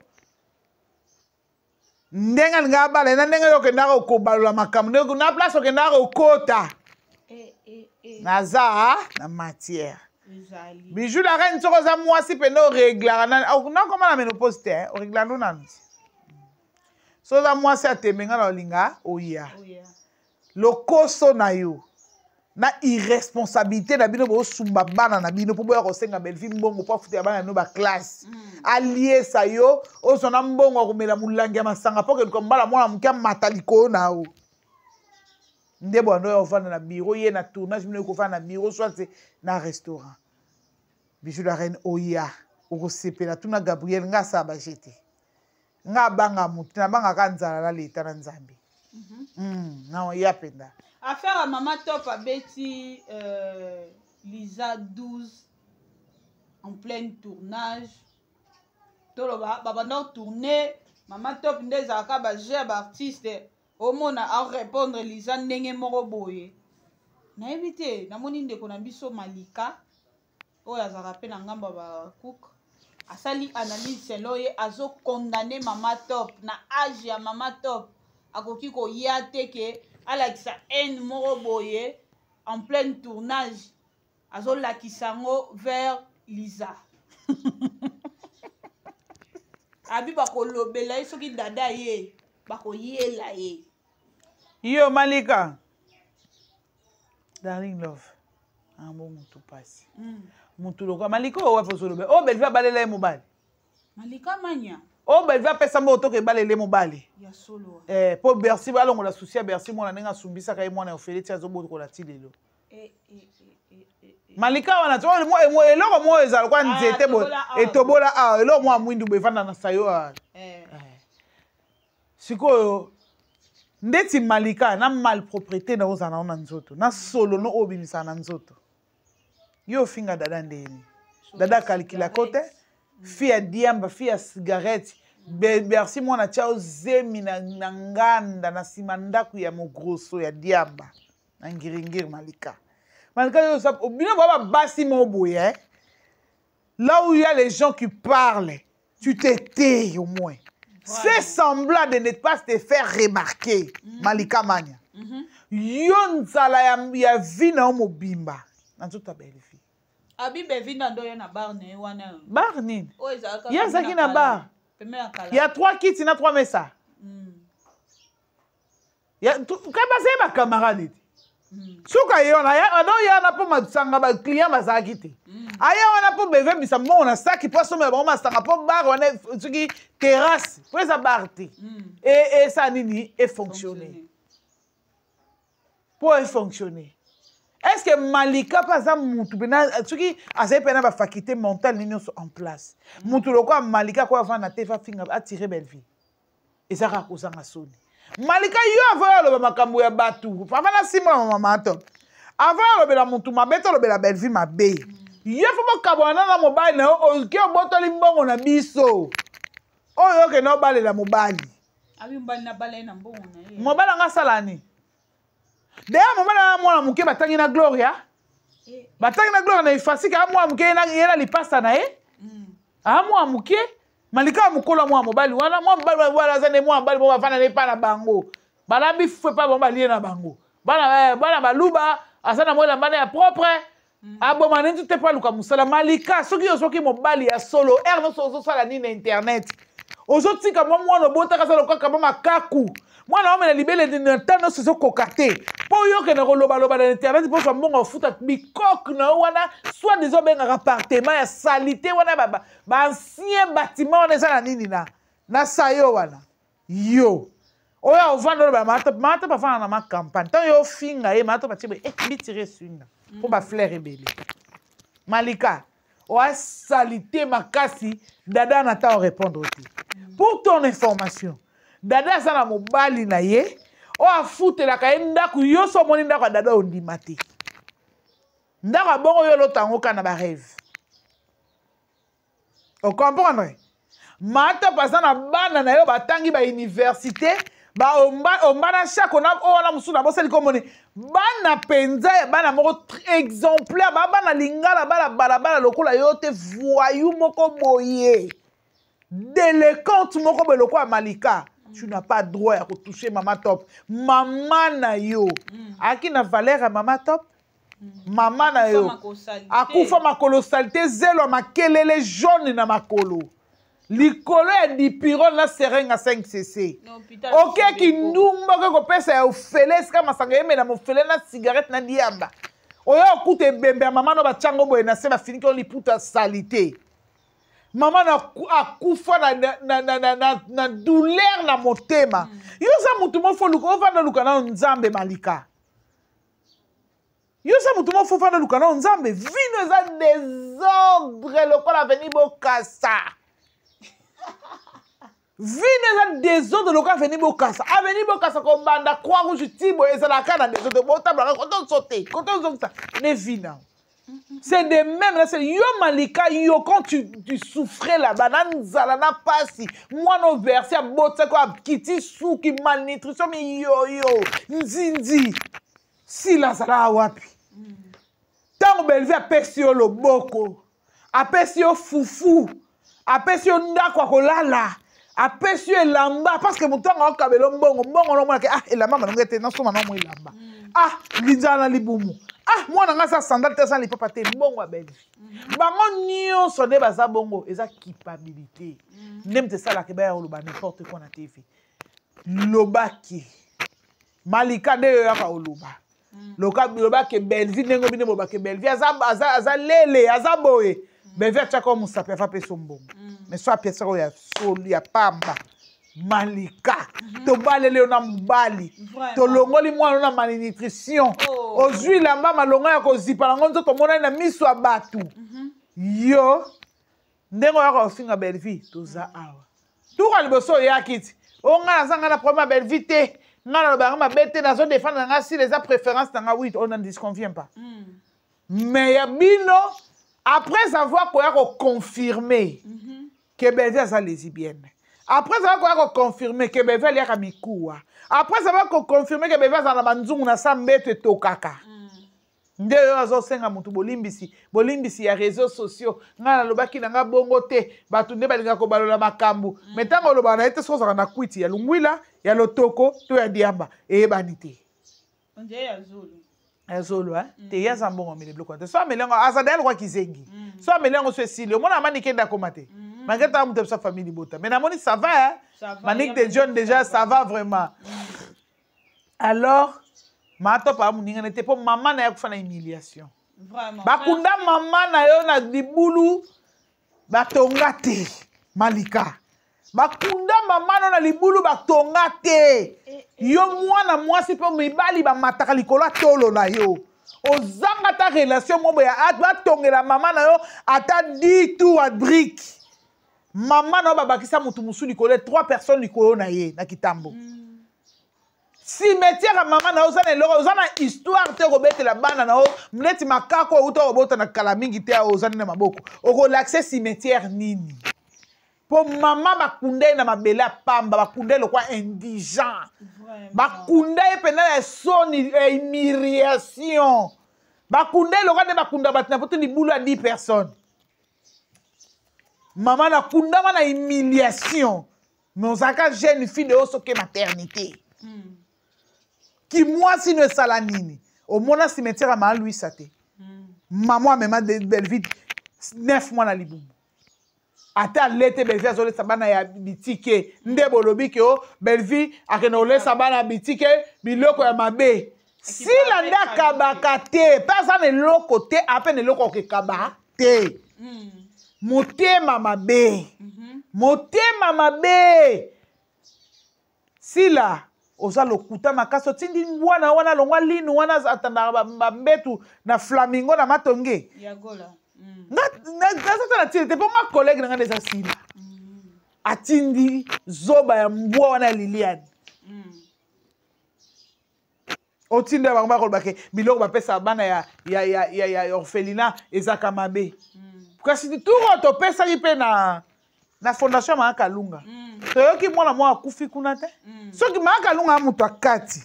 Ndenga lingaka bala na ndenge yokendaka okobalola makambo na place okendaka okota. Naza na matière. Bijou la reine soko za mwasi pendo réglara na comment la ménopause te o régla no nan. So za mwasi atemenga na olinga oya. Lokoso na yo. Na irresponsabilité na bino bo sumba bana na bino po boya ko senga Bellevue mbongo po futa bana no ba classe. Allié sa yo o sona mbongo ko mela mulangi ya masanga po ke ko mbala mwana mukia mataliko na o. Ndebo ando ofana na bureau ye na tournage mino ko fana na bureau soit na restaurant. Bijou la reine oya oko sepela tuna Gabriel nga sa ba jete. Nga banga mutu na banga kanzala la leta na Nzambe. Na oya penda. Affaire à Maman Top à Betty Lisa 12 en plein tournage. Toloba babana tourner Maman Top ndezaka ba jeb artiste au monde à répondre Lisa ndenge moko boye. Na éviter na moni ndeko na biso Malika oya za rappel ngamba ba cook asali analyse seloye azo condamner Maman Top na âge ya Maman Top akoki ko yate ke alakisa en moko boye en plein tournage azo lakisango vers Lisa. Abi bako lobela soki dada ye bako yela ye. Yo Malika. Darling Love. Ambo mutu pasi. Mutu loko Malika o wa poso lobe. O Bellevue balela mobile. Malika manya. O Bellevue pesa mo to ke balele mobile. Ya solo. Po Bercy balongo la souci ya Bercy mona nenga sumbisa kai mwana ofeleti azobo ko la tilelo. Malika wana to mo eloko mo ezala kwa nzete bo etobola eloko mo amwindu bevanda na sayo. Sikoyo ndeti Malika na malpropriété na ozana na nzoto na solo no obimisa na nzoto yo finga dada ndeni dada calcula kote fia diamba fia cigarette bersi mwana chao zemi na nganda na simandaku ya mogroso ya diamba na ngiringiri Malika yo sa obino baba basi mo boye là où il y a les gens qui parlent tu te tais au moins. Fais semblant de ne pas te faire remarquer, Malika Mania. Yon zala ya vina omo bimba. Nanzota belle fille. Abibe vina ndo ya na bar ne wana. Bar nini? Ya zaki na bar. Il y a 3 kits na 3 mesa. Ya kaba se ba camarade. Suka yona ya na po masanga ba client bazaki te. Aya wana po beve bisa mona saki po so me ba masanga po bar wana suki terrasse po esa bar te. Et ça nini est fonctionner. Pour fonctionner. Est-ce que Malika par exemple mutu bena suki asa pena ba faculté mentale nini en place. Mutu lokwa Malika kwa vana te fa finga attirer belle vie. Et ça rakosa ngasoni. Malika yo avant lo makambo ya batu papa na simba mama top avant lo bela mutu mabeto lo bela belle vie mabe yo fo bokabona na mobile na o ke obotoli mbongo na biso oyo ke no bale la mobile abi mbali na bale na mbongo na ye mobile nga salani deya mobile na mwana muke batangi na Gloria batangi na Gloria na ifasika mwana muke na yela lipasa na ye mwana muke Malika mukola mwa mobali wana mwa mobali wala zane mwa mobali mwa vana ne pa na bango balambi fwe pa bomba lié na bango bana baluba asana mwela mbana ya propre aboma nentu te pa luka musala Malika soki yo soki mobali ya solo no so sala ni na internet ozotika mwana bota ka sala kaka mama kaku mwana omela libele de tano so kokate po yo ke na koloba loba na internet po so mbongo futa bikok na wana soit des obenga appartement ya salité wana ba ancien bâtiment wana za nini na sayo wana yo oya ovanda ba mata pa fana na ma campagne tant yo finga e mata pa tibe bitire swinga po ba fleur ebele Malika o salité makasi dada na ta répondre aussi pour ton information dada sana mobali na ye o afutela ka ndaku yo so moni ndaku dada ondima te ndaku bongo yo lotango kana ba rêve o comprendre mata pasana bana na yo batangi ba université ba omba na chaque on a wana musuna boseli komoni bana penza bana moko exemplaire bana lingala bala lokola yo te voyou moko boye délinquante moko beloko ya Malika tu n'as pas droit à toucher Mama Top. Maman na yo. Aki na valeur à Mama Top. Maman na yo. Akufa makolo salité zelo makelele jaune na makolo. Likolo ya dipiro na serenga 5cc. Ok ki ndumba ko pesa ya ofele ska masanga yeme na mofele na cigarette na diamba. Oyo okute bembe mama no ba chango boye na se ba fini ko liputa salité. Maman akufa na douleur na motema. Yo sa mutu mo fo luka ofanda luka na nzambe Malika. Yo sa mutu mo fo fanda luka na nzambe vino za désordre lokola veni bokasa. Vino za désordre lokola veni bokasa. Aveni bokasa ko banda croix rouge tibo ezala kana désordre botaba ko to sauter. Ko to zonta ne vina. C'est de même là, c'est yo Malika, yo quand tu souffrais là-bas, na pasi, moi no verser botte quoi, kiti sou qui malnutrition mais yo nzinzi. Si la sala wapi. Tant belve apesi yo loboko, apesi yo fufu, apesi yo ndakwa kolala, apesi yo elamba parce que mutonga okabelo mbongo no mona ke elamba manongete na soma na mo elamba. Linzana libumu. Moi nga sa sandal te san li papa te mbongo a belle. Bango nyonso de baza bongo eza culpabilité. Nem te sala ke ba loba n'importe quoi na TV. Lobaki. Malika de yo ka oloba. Loba ke Belvi nengo bine boba ke Belvi aza lele aza boye. Belvi chako musape fa pe sombongo. Mais soit pièce ya soli ya pamba. Malika, to balele na mbali, to longoli mwana na malnutrition, ozui lamba malonga ya kozipa na ngonzo to mona na miso ya batu. Yo, ndengo ya kofinga belvi, toza awa. Tuka liboso ya kiti, onga na zanga na première belvi te, Nga na ba bête na zo défendre nga si les préférences nga oui, on n'en disconvient pas. Mais ya bino après avoir quoi confirmer que Belvi a lesbienne. Après avoir confirmé que Belvi a kamikuwa. Après avoir confirmé que Belvi a na banzungu na sambete tokaka. Nde yo azosenga mutu bolimbisi ya réseaux sociaux nga na lobaki na nga bongo te batu nde balinga ko balola makambu metango loba na ete soza na kwiti ya lungwila ya lotoko to ya diamba eyebani te nde ya zulu azolo te ya zambongo mele bloko te so melengo azadel kwa kizengi so melengo so esili mona mani kenda komate mangeta mutu sa famille bota mais na moni ça va Manique de jeunes déjà ça va vraiment alors mato pa muninga n'était pas maman na yakufana humiliation vraiment bakunda maman na yo na libulu batonga te malika bakunda maman no na libulu batonga te yo mwana mwasi pe mibali ba mataka likolo tolo na yo ozanga ta relation mo ya batongela maman na yo ata 10 tours à brique maman no babakisa mutu musu likolo 3 personnes likolo na ye na kitambo cimetière à maman na ozana eloko ozana histoire te kobetela bana na o mleti makako uta obota na kala mingi te ozana na maboko okolaxe cimetière nini po mama bakunda na mabela pamba bakunda lokwa indigent bakunda pena ya soni humiliation bakunda lokwa de bakunda batina poto libulu ya 10 personnes mama na kunda na humiliation mais ozaka jeune fille de osoke maternité qui moi si ne salanini au mona cimetière à ma Louis Saté maman même de Belville 9 mois na libumu ata lete Belville azole sabana ya bitike ndebo lobiki o Belville akenole sabana bitike biloko ya mabe si la ndaka bakate pasa ne loko te apene loko ke kaba te motema mabe si la oza lokuta makaso tindi wana longwa linu wana atanda mbetu na flamingo na matonge yagola ngazata na tili te po ma collègue nga desa sila atindi zoba ya mbwa wana Liliane otindi bango bakoloba ke biloko bapesa bana ya orphelinat ezaka mabe kasi turo topesaki mpe na fondation Mama Kalunga toyoki mwana mwa akufi kuna te soki Mama Kalunga mutu akati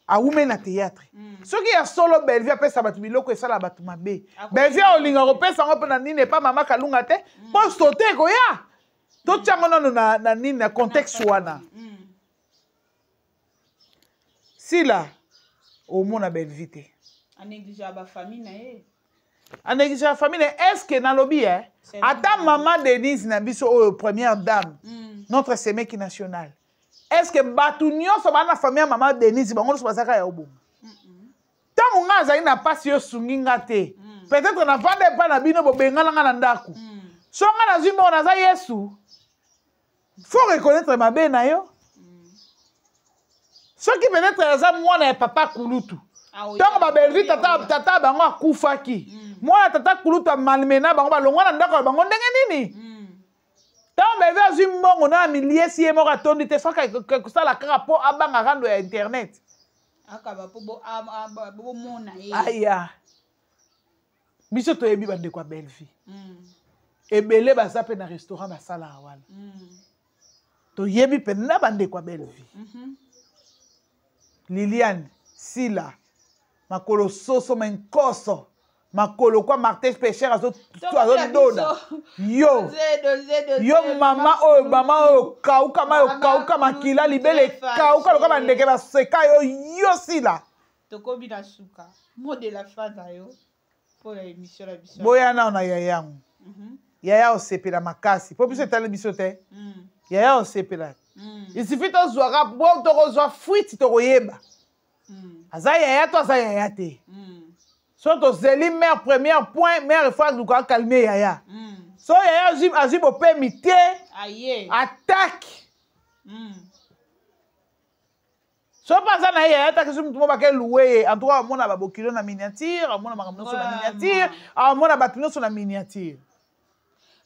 awume na théâtre soki ya solo Belville apesa bato biloko esala bato mabe Belville olinga kopesa ngo mpe na nini epa Mama Kalunga te mpo sote ekoya totiango nano na nini na contexte wana sila omona Belville te anéglige ba famille na ye anéglige la famille est-ce que na lobby ata maman Denise na biso première dame notre semeki national est-ce que batu nyonso bana famille maman Denise bango so basaka ya obonga tango nga azali na pasi yo sungi nga te peut-être na vande pa na bino bobengana nga na ndako so nga na zimbo na za Yesu faut reconnaître mabe na yo soki peut-être aza mwana ya papa kulutu tango babelvi tata bango akufaki mwana tata kulutu amalmena bango balongwa na ndako bango ndenge nini tango belvi azwi mbongo na miliesi ye moko atondi te soki kosala kaka mpo abanga rando ya internet aya biso toyebi bandeko ya belvi ebele baza mpe na restaurant basalaka wana toyebi mpe na bandeko ya belvi Liliane Sila makolo soso menkoso makolo kwa Martin Pécher azo doda yo mama oyo kauka makila libele kauka loka bandeke baseka yo Sila tokobi na suka mot de la fin yo pour la émission la biso boya na ona yayangu yaya osepela makasi po biso etali biso te yaya osepela il suffit tozwaka bo tokozwa fuite tokoyeba aza yaya to aza yaya te so tozeli mère premier point mère fois luka calmer yaya so yaya azwi bopemi te attaque so paza na yaya attaque so mutu mo bake loué en tout cas amona babokilo na miniature amona makambo nyonso na miniature amona bato nyonso na miniature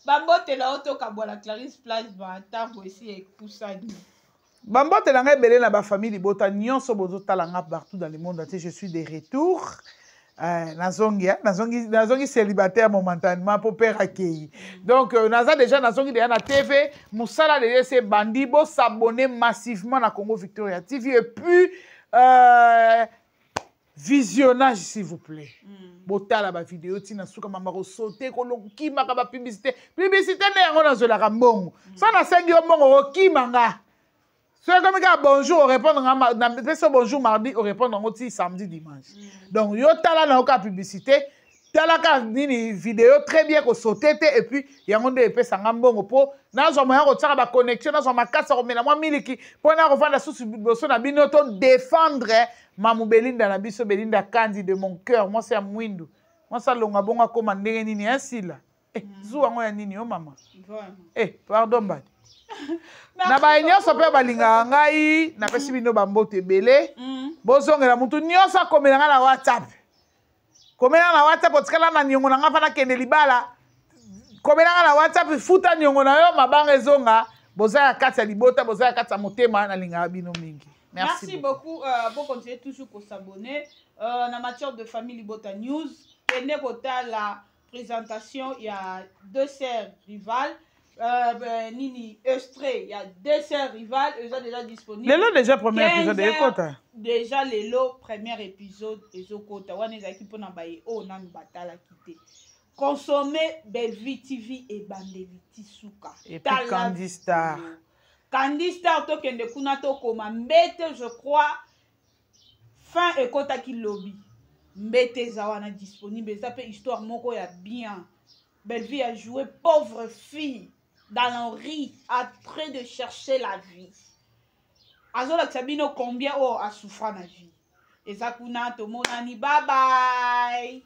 bambotela otoka bwala Clarisse Plasma ntango esi epusani Bambote na ngai belé na ba famille libota nyonso bozo talanga partout dans le monde entier. Je suis de retour. Nazongi célibataire momentanément pour père accueilli. Donc naza déjà nazongi déjà na TV, musala déjà c'est bandi bo s'abonner massivement na Congo Victoria TV et puis visionnage s'il vous plaît. Botala ba vidéo tina suka mama ko sauter ko lokima ka ba publicité. Publicité ne yango na zola ka mbongo. Ça na sengi yo mbongo ko kimanga. C'est comme ça, bonjour, on répond bonjour mardi, on répond aussi samedi, dimanche. Donc, yo tala na oka publicité, tala ka nini vidéo très bien ko sauté et puis yango de epesa ngambongo po na zo moya ko tsaka ba connexion na zo makasa ko mena moi miliki po na ko vanda sous boso na bino to défendre Mamou Belinda na biso Belinda Kandi de mon cœur, moi c'est Mwindu. Moi ça longa bonga ko mandenge nini ainsi là. Zuwa ngoya nini o mama. Pardon bad. Na ba nyonso pe balinga ngai na pesi bino bambote belé bozongela mutu nyonso akomela nga na WhatsApp komela na WhatsApp otikala na niongo na nga fana kende libala komela nga na WhatsApp futa niongo na yo mabanga ezonga boza ya kati ya libota boza ya kati ya motema na linga bino mingi. Merci beaucoup. Bon, continuez toujours pour s'abonner. En matière de famille Libota News, tenez kota la présentation, il y a 2 sœurs rivales. Nini Estré, il y a 2 sœurs rivales, elles sont déjà disponibles. Les lots déjà premier épisode de Kota. Déjà les lots premier épisode de Kota. On est qui pour n'abayer oh nan batala quitter. Consommer Belvi TV et Bandeviti Souka. Et puis Candy Star. Candy Star to kende kuna to koma mbete je crois fin et Kota qui lobby. Mbete zawana disponible, ça fait histoire moko ya bien. Belvi a joué pauvre fille dans le riz, en train de chercher la vie. Azola Sabino combien a souffert la vie. Et ça kuna to monani bye bye.